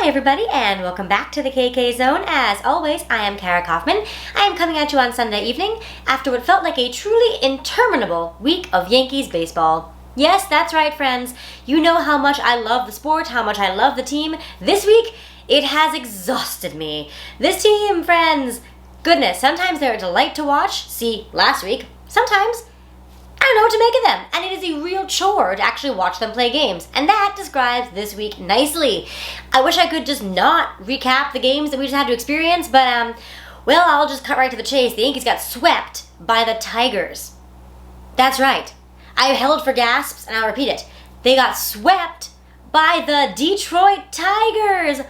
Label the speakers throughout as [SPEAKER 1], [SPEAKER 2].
[SPEAKER 1] Hi everybody and welcome back to the KK Zone. As always, I am Kara Kaufman. I am coming at you on Sunday evening after what felt like a truly interminable week of Yankees baseball. Yes, that's right friends. You know how much I love the sport, how much I love the team. This week, it has exhausted me. This team, friends, goodness, sometimes they're a delight to watch. See, last week. Sometimes I don't know what to make of them, and it is a real chore to actually watch them play games, and that describes this week nicely. I wish I could just not recap the games that we just had to experience, but, well, I'll just cut right to the chase. The Yankees got swept by the Tigers. That's right. I held for gasps, and I'll repeat it. They got swept by the Detroit Tigers.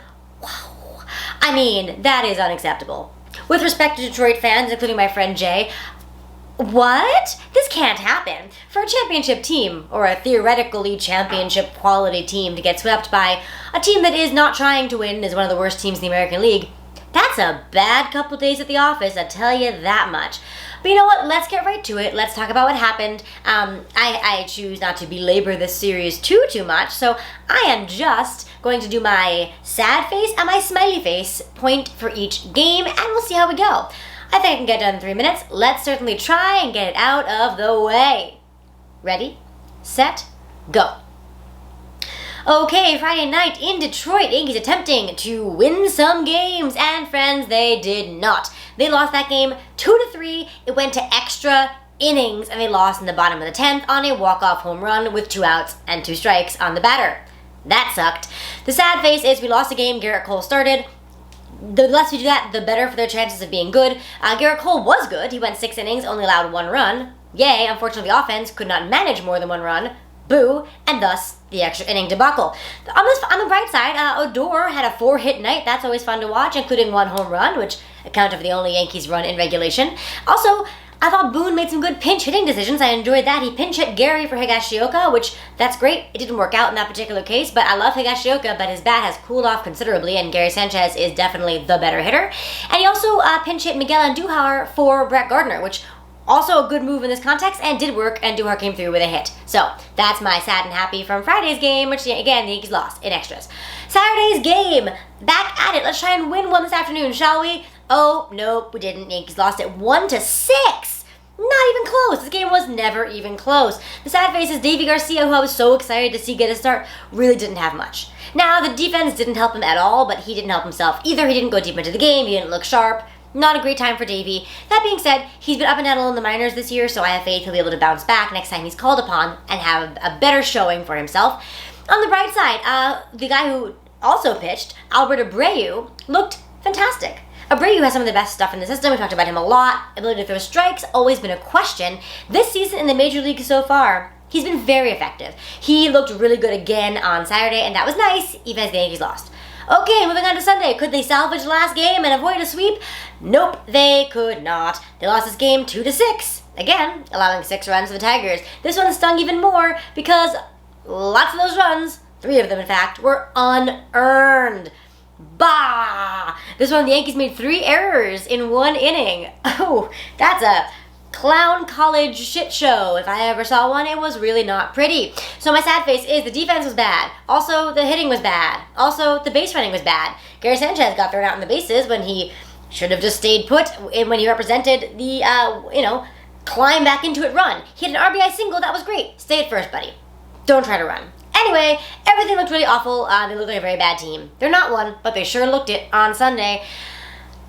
[SPEAKER 1] Wow. I mean, that is unacceptable. With respect to Detroit fans, including my friend Jay, what? This can't happen. For a championship team, or a theoretically championship quality team, to get swept by a team that is not trying to win, is one of the worst teams in the American League, that's a bad couple days at the office, I tell you that much. But you know what? Let's get right to it. Let's talk about what happened. I choose not to belabor this series too much, so I am just going to do my sad face and my smiley face point for each game, and we'll see how we go. I think I can get done in 3 minutes. Let's certainly try and get it out of the way. Ready, set, go. Okay, Friday night in Detroit, Yankees attempting to win some games, and friends, they did not. They lost that game 2-3. It went to extra innings, and they lost in the bottom of the 10th on a walk-off home run with 2 outs and 2 strikes on the batter. That sucked. The sad face is we lost a game. Garrett Cole started. The less we do that, the better for their chances of being good. Garrett Cole was good. He went 6 innings, only allowed 1 run. Yay, unfortunately the offense could not manage more than 1 run. Boo, and thus the extra inning debacle. On the bright side, Odor had a 4-hit night. That's always fun to watch, including 1 home run, which accounted for the only Yankees run in regulation. Also, I thought Boone made some good pinch hitting decisions. I enjoyed that. He pinch hit Gary for Higashioka, which, that's great. It didn't work out in that particular case, but I love Higashioka, but his bat has cooled off considerably, and Gary Sanchez is definitely the better hitter. And he also pinch hit Miguel Andujar for Brett Gardner, which also a good move in this context, and did work, and Andujar came through with a hit. So, that's my sad and happy from Friday's game, which, again, the Yankees lost in extras. Saturday's game, back at it. Let's try and win one this afternoon, shall we? Oh, nope, we didn't. Yankees lost it 1-6. Not even close. This game was never even close. The sad face is Davey Garcia, who I was so excited to see get a start, really didn't have much. Now, the defense didn't help him at all, but he didn't help himself either. He didn't go deep into the game. He didn't look sharp. Not a great time for Davey. That being said, he's been up and down a little in the minors this year, so I have faith he'll be able to bounce back next time he's called upon and have a better showing for himself. On the bright side, the guy who also pitched, Albert Abreu, looked fantastic. Abreu has some of the best stuff in the system. We talked about him a lot. Ability to throw strikes, always been a question. This season in the major league so far, he's been very effective. He looked really good again on Saturday, and that was nice, even as the Yankees lost. Okay, moving on to Sunday. Could they salvage the last game and avoid a sweep? Nope, they could not. They lost this game 2-6. Again, allowing 6 runs to the Tigers. This one stung even more because lots of those runs, 3 of them in fact, were unearned. Bah! This one, the Yankees made 3 errors in 1 inning. Oh, that's a clown college shit show. If I ever saw one, it was really not pretty. So my sad face is the defense was bad. Also, the hitting was bad. Also, the base running was bad. Gary Sanchez got thrown out in the bases when he should have just stayed put when he represented the, climb back into it run. He had an RBI single. That was great. Stay at first, buddy. Don't try to run. Anyway, everything looked really awful. They looked like a very bad team. They're not one, but they sure looked it on Sunday.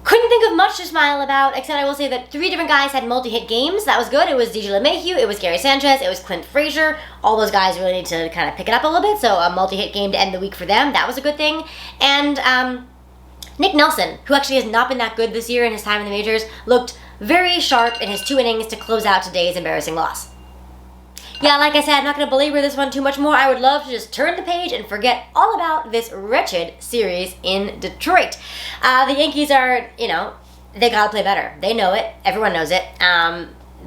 [SPEAKER 1] Couldn't think of much to smile about, except I will say that 3 different guys had multi-hit games. That was good. It was DJ LeMahieu, it was Gary Sanchez, it was Clint Frazier. All those guys really need to kind of pick it up a little bit, so a multi-hit game to end the week for them. That was a good thing. And Nick Nelson, who actually has not been that good this year in his time in the majors, looked very sharp in his 2 innings to close out today's embarrassing loss. Yeah, like I said, I'm not going to belabor this one too much more. I would love to just turn the page and forget all about this wretched series in Detroit. The Yankees are, they got to play better. They know it. Everyone knows it.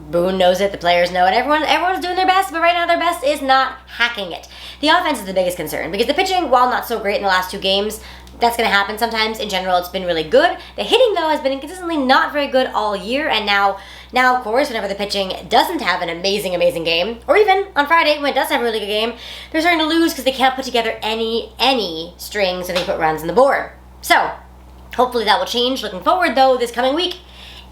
[SPEAKER 1] Boone knows it, the players know it, everyone's doing their best, but right now their best is not hacking it. The offense is the biggest concern, because the pitching, while not so great in the last 2 games, that's going to happen sometimes. In general, it's been really good. The hitting, though, has been consistently not very good all year, and now, of course, whenever the pitching doesn't have an amazing when, or even on Friday when it does have a really good game, they're starting to lose because they can't put together any strings so they put runs on the board. So, hopefully that will change. Looking forward, though, this coming week,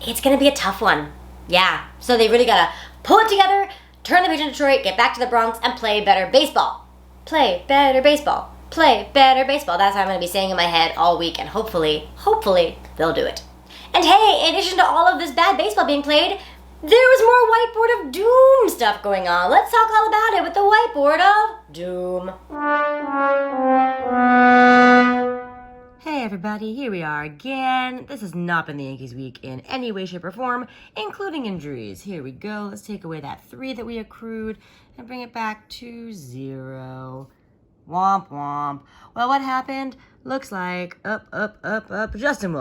[SPEAKER 1] it's going to be a tough one. Yeah, so they really got to pull it together, turn the page in Detroit, get back to the Bronx, and play better baseball. Play better baseball. Play better baseball. That's what I'm going to be saying in my head all week, and hopefully, they'll do it. And hey, in addition to all of this bad baseball being played, there was more Whiteboard of Doom stuff going on. Let's talk all about it with the Whiteboard of Doom. Hey everybody, here we are again. This has not been the Yankees week in any way, shape, or form, including injuries. Here we go. Let's take away that 3 that we accrued and bring it back to 0. Womp womp. Well, what happened? Looks like up. Justin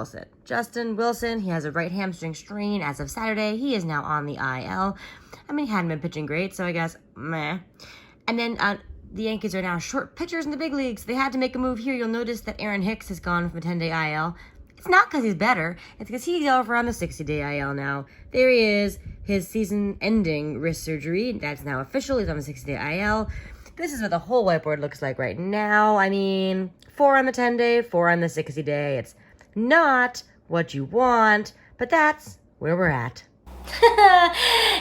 [SPEAKER 1] Wilson, he has a right hamstring strain as of Saturday. He is now on the IL. I mean, he hadn't been pitching great, so I guess meh. And then the Yankees are now short pitchers in the big leagues. They had to make a move here. You'll notice that Aaron Hicks has gone from a 10-day IL. It's not because he's better. It's because he's over on the 60-day IL now. There he is. His season-ending wrist surgery. That's now official. He's on the 60-day IL. This is what the whole whiteboard looks like right now. I mean, 4 on the 10-day, 4 on the 60-day. It's not what you want, but that's where we're at.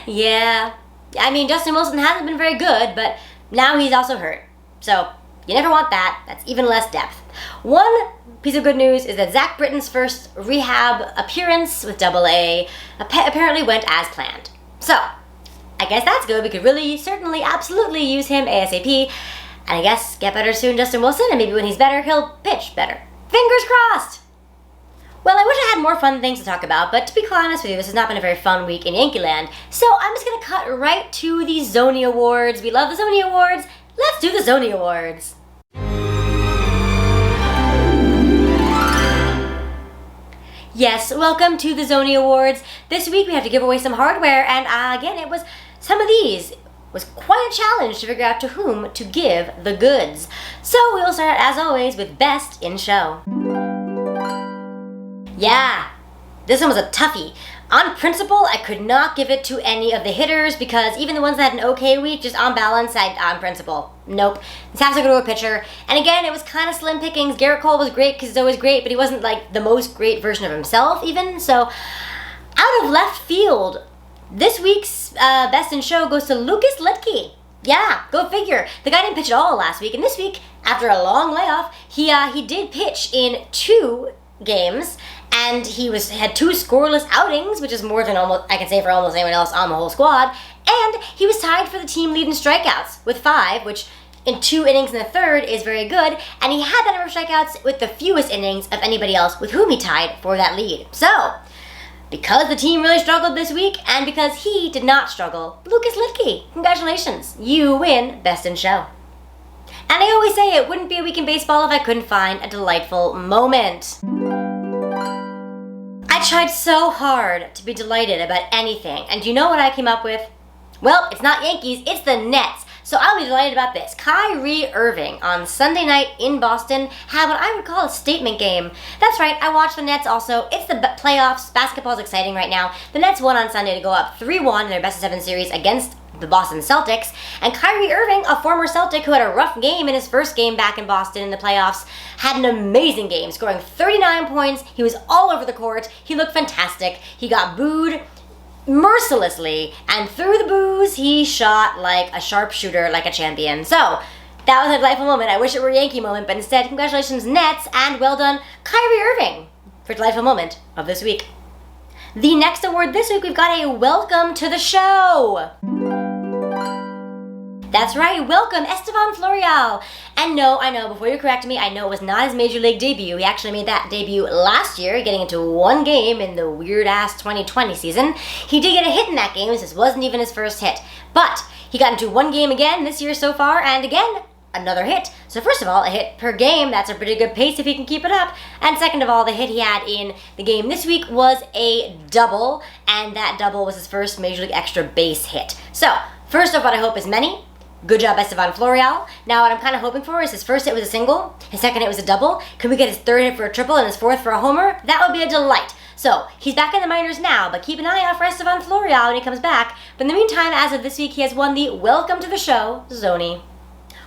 [SPEAKER 1] Yeah. I mean, Justin Wilson hasn't been very good, but now he's also hurt. So, you never want that. That's even less depth. One piece of good news is that Zach Britton's first rehab appearance with AA apparently went as planned. So, I guess that's good. We could really, certainly, absolutely use him ASAP. And I guess get better soon, Justin Wilson, and maybe when he's better, he'll pitch better. Fingers crossed! Well, I wish I had more fun things to talk about, but to be quite honest with you, this has not been a very fun week in Yankee land. So I'm just going to cut right to the Zony Awards. We love the Zony Awards. Let's do the Zony Awards. Yes, welcome to the Zony Awards. This week we have to give away some hardware, and again, it was some of these. It was quite a challenge to figure out to whom to give the goods. So we will start, as always, with Best in Show. Yeah, this one was a toughie. On principle, I could not give it to any of the hitters because even the ones that had an okay week, just on balance, on principle, nope. This has to go to a pitcher. And again, it was kind of slim pickings. Garrett Cole was great because he's always great, but he wasn't like the most great version of himself even. So out of left field, this week's Best in Show goes to Lucas Litke. Yeah, go figure. The guy didn't pitch at all last week, and this week, after a long layoff, he did pitch in 2 games. And he had 2 scoreless outings, which is more than almost I can say for almost anyone else on the whole squad. And he was tied for the team lead in strikeouts with 5, which in 2 innings in the third is very good. And he had that number of strikeouts with the fewest innings of anybody else with whom he tied for that lead. So, because the team really struggled this week, and because he did not struggle, Lucas Litke, congratulations, you win Best in Show. And I always say it wouldn't be a week in baseball if I couldn't find a delightful moment. I tried so hard to be delighted about anything, and you know what I came up with? Well, it's not Yankees, it's the Nets. So I'll be delighted about this. Kyrie Irving on Sunday night in Boston had what I would call a statement game. That's right, I watched the Nets also. It's the playoffs. Basketball's exciting right now. The Nets won on Sunday to go up 3-1 in their best-of-7 series against the Boston Celtics. And Kyrie Irving, a former Celtic who had a rough game in his first game back in Boston in the playoffs, had an amazing game, scoring 39 points. He was all over the court. He looked fantastic. He got booed mercilessly, and through the boos, he shot like a sharpshooter, like a champion. So, that was a delightful moment. I wish it were a Yankee moment, but instead, congratulations Nets, and well done Kyrie Irving for a delightful moment of this week. The next award this week, we've got a Welcome to the Show. That's right, welcome Esteban Florial. And no, I know, before you correct me, I know it was not his Major League debut. He actually made that debut last year, getting into 1 game in the weird-ass 2020 season. He did get a hit in that game, this wasn't even his first hit. But he got into 1 game again this year so far, and again, another hit. So first of all, a hit per game, that's a pretty good pace if he can keep it up. And second of all, the hit he had in the game this week was a double, and that double was his first Major League Extra base hit. So, first off, what I hope is many. Good job, Estevan Florial. Now, what I'm kind of hoping for is his first hit was a single, his second hit was a double. Can we get his third hit for a triple and his fourth for a homer? That would be a delight. So, he's back in the minors now, but keep an eye out for Estevan Florial when he comes back. But in the meantime, as of this week, he has won the Welcome to the Show, Zoney.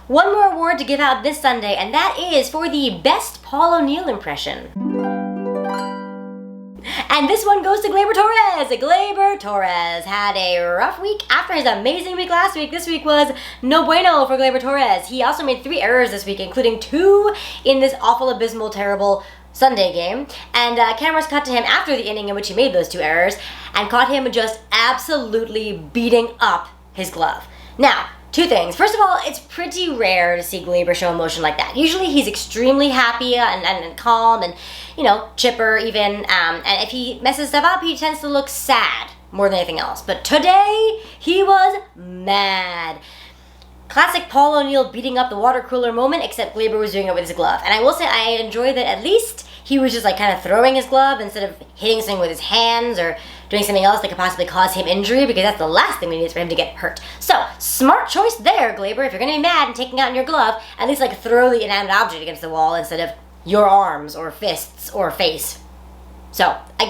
[SPEAKER 1] One more award to give out this Sunday, and that is for the best Paul O'Neill impression. And this one goes to Gleyber Torres. Gleyber Torres had a rough week after his amazing week last week. This week was no bueno for Gleyber Torres. He also made 3 errors this week, including 2 in this awful, abysmal, terrible Sunday game. And cameras cut to him after the inning in which he made those 2 errors and caught him just absolutely beating up his glove. Now, 2 things. First of all, it's pretty rare to see Gleyber show emotion like that. Usually he's extremely happy and calm and, chipper even. And if he messes stuff up, he tends to look sad more than anything else. But today, he was mad. Classic Paul O'Neill beating up the water cooler moment, except Gleyber was doing it with his glove. And I will say I enjoy that at least he was just kind of throwing his glove instead of hitting something with his hands or doing something else that could possibly cause him injury, because that's the last thing we need is for him to get hurt. So, smart choice there, Gleyber. If you're going to be mad and taking out in your glove, at least throw the inanimate object against the wall instead of your arms or fists or face. So, I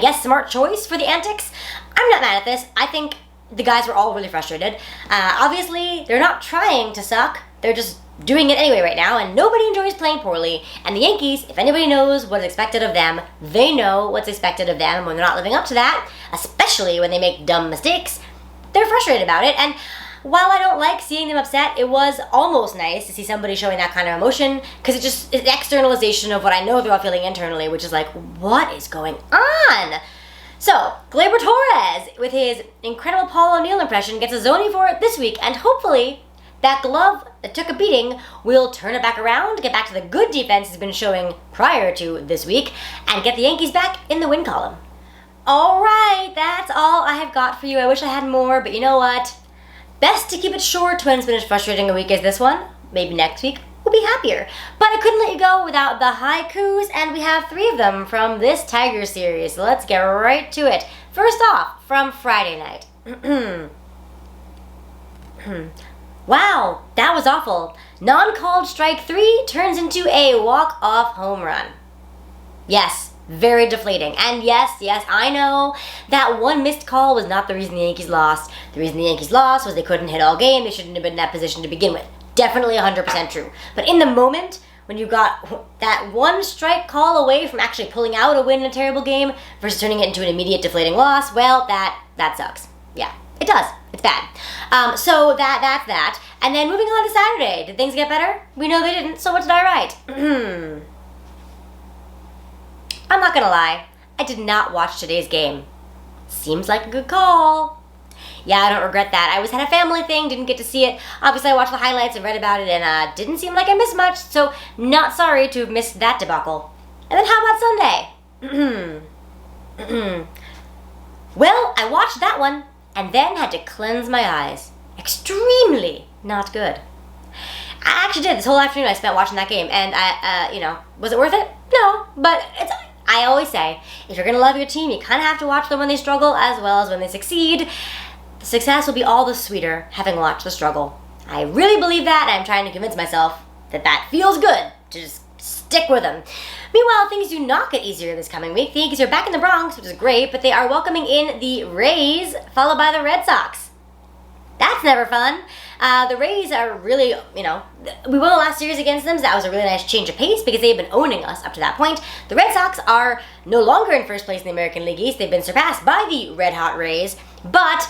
[SPEAKER 1] guess smart choice for the antics. I'm not mad at this. I think the guys were all really frustrated. Obviously, they're not trying to suck. They're just doing it anyway right now, and nobody enjoys playing poorly. And the Yankees, if anybody knows what is expected of them, they know what's expected of them when they're not living up to that, especially when they make dumb mistakes. They're frustrated about it, and while I don't like seeing them upset, it was almost nice to see somebody showing that kind of emotion, because it's an externalization of what I know they're all feeling internally, which is what is going on? So, Gleyber Torres, with his incredible Paul O'Neill impression, gets a Zoney for it this week, and hopefully that glove that took a beating will turn it back around, get back to the good defense he's been showing prior to this week, and get the Yankees back in the win column. Alright, that's all I have got for you. I wish I had more, but you know what? Best to keep it short when it's been as frustrating a week as this one. Maybe next week we'll be happier. But I couldn't let you go without the haikus, and we have 3 of them from this Tiger series. So let's get right to it. First off, from Friday night. Wow, that was awful. Non-called strike 3 turns into a walk-off home run. Yes, very deflating. And yes, I know that one missed call was not the reason the Yankees lost. The reason the Yankees lost was they couldn't hit all game. They shouldn't have been in that position to begin with. Definitely 100% true. But in the moment, when you got that one strike call away from actually pulling out a win in a terrible game versus turning it into an immediate deflating loss, well, that sucks. Yeah, it does. It's bad. So that's that. And then moving on to Saturday. Did things get better? We know they didn't, so what did I write? I'm not gonna lie. I did not watch today's game. Seems like a good call. Yeah, I don't regret that. I had a family thing, didn't get to see it. Obviously, I watched the highlights and read about it, and didn't seem like I missed much, so not sorry to have missed that debacle. And then how about Sunday? Well, I watched that one, and then had to cleanse my eyes. Extremely not good. I actually did. This whole afternoon I spent watching that game, and was it worth it? No, but I always say, if you're going to love your team, you kind of have to watch them when they struggle as well as when they succeed. The success will be all the sweeter having watched the struggle. I really believe that, and I'm trying to convince myself that feels good to just stick with them. Meanwhile, things do not get easier this coming week. The Yankees are back in the Bronx, which is great, but they are welcoming in the Rays, followed by the Red Sox. That's never fun. The Rays are really, we won the last series against them, so that was a really nice change of pace because they've been owning us up to that point. The Red Sox are no longer in first place in the American League East. They've been surpassed by the Red Hot Rays, but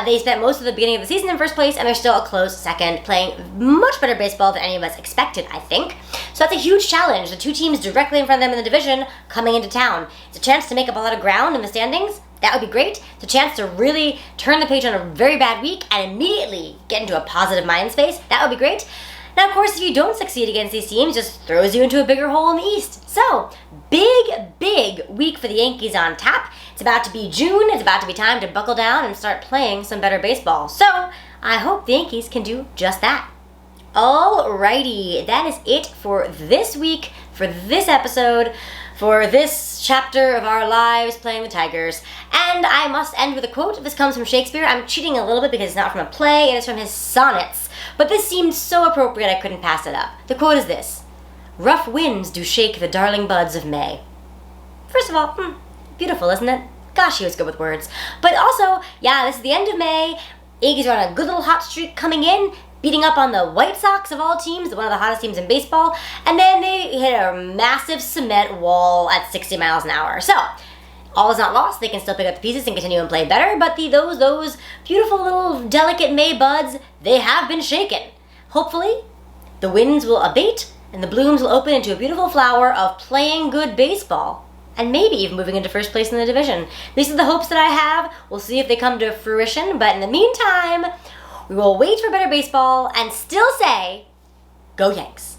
[SPEAKER 1] they spent most of the beginning of the season in first place, and they're still a close second, playing much better baseball than any of us expected, I think. So that's a huge challenge. The 2 teams directly in front of them in the division coming into town. It's a chance to make up a lot of ground in the standings. That would be great. It's a chance to really turn the page on a very bad week and immediately get into a positive mind space. That would be great. Now, of course, if you don't succeed against these teams, it just throws you into a bigger hole in the East. So, big week for the Yankees on tap. It's about to be June. It's about to be time to buckle down and start playing some better baseball. So, I hope the Yankees can do just that. Alrighty, that is it for this week, for this episode, for this chapter of our lives playing the Tigers. And I must end with a quote. This comes from Shakespeare. I'm cheating a little bit because it's not from a play, it is from his sonnets. But this seemed so appropriate I couldn't pass it up. The quote is this: "Rough winds do shake the darling buds of May." First of all, beautiful, isn't it? Gosh, he was good with words. But also, yeah, this is the end of May. Yankees are on a good little hot streak coming in, beating up on the White Sox of all teams, one of the hottest teams in baseball, and then they hit a massive cement wall at 60 miles an hour. So, all is not lost. They can still pick up the pieces and continue and play better, but those beautiful little delicate May buds, they have been shaken. Hopefully, the winds will abate and the blooms will open into a beautiful flower of playing good baseball, and maybe even moving into first place in the division. These are the hopes that I have. We'll see if they come to fruition, but in the meantime, we will wait for better baseball and still say, go Yanks.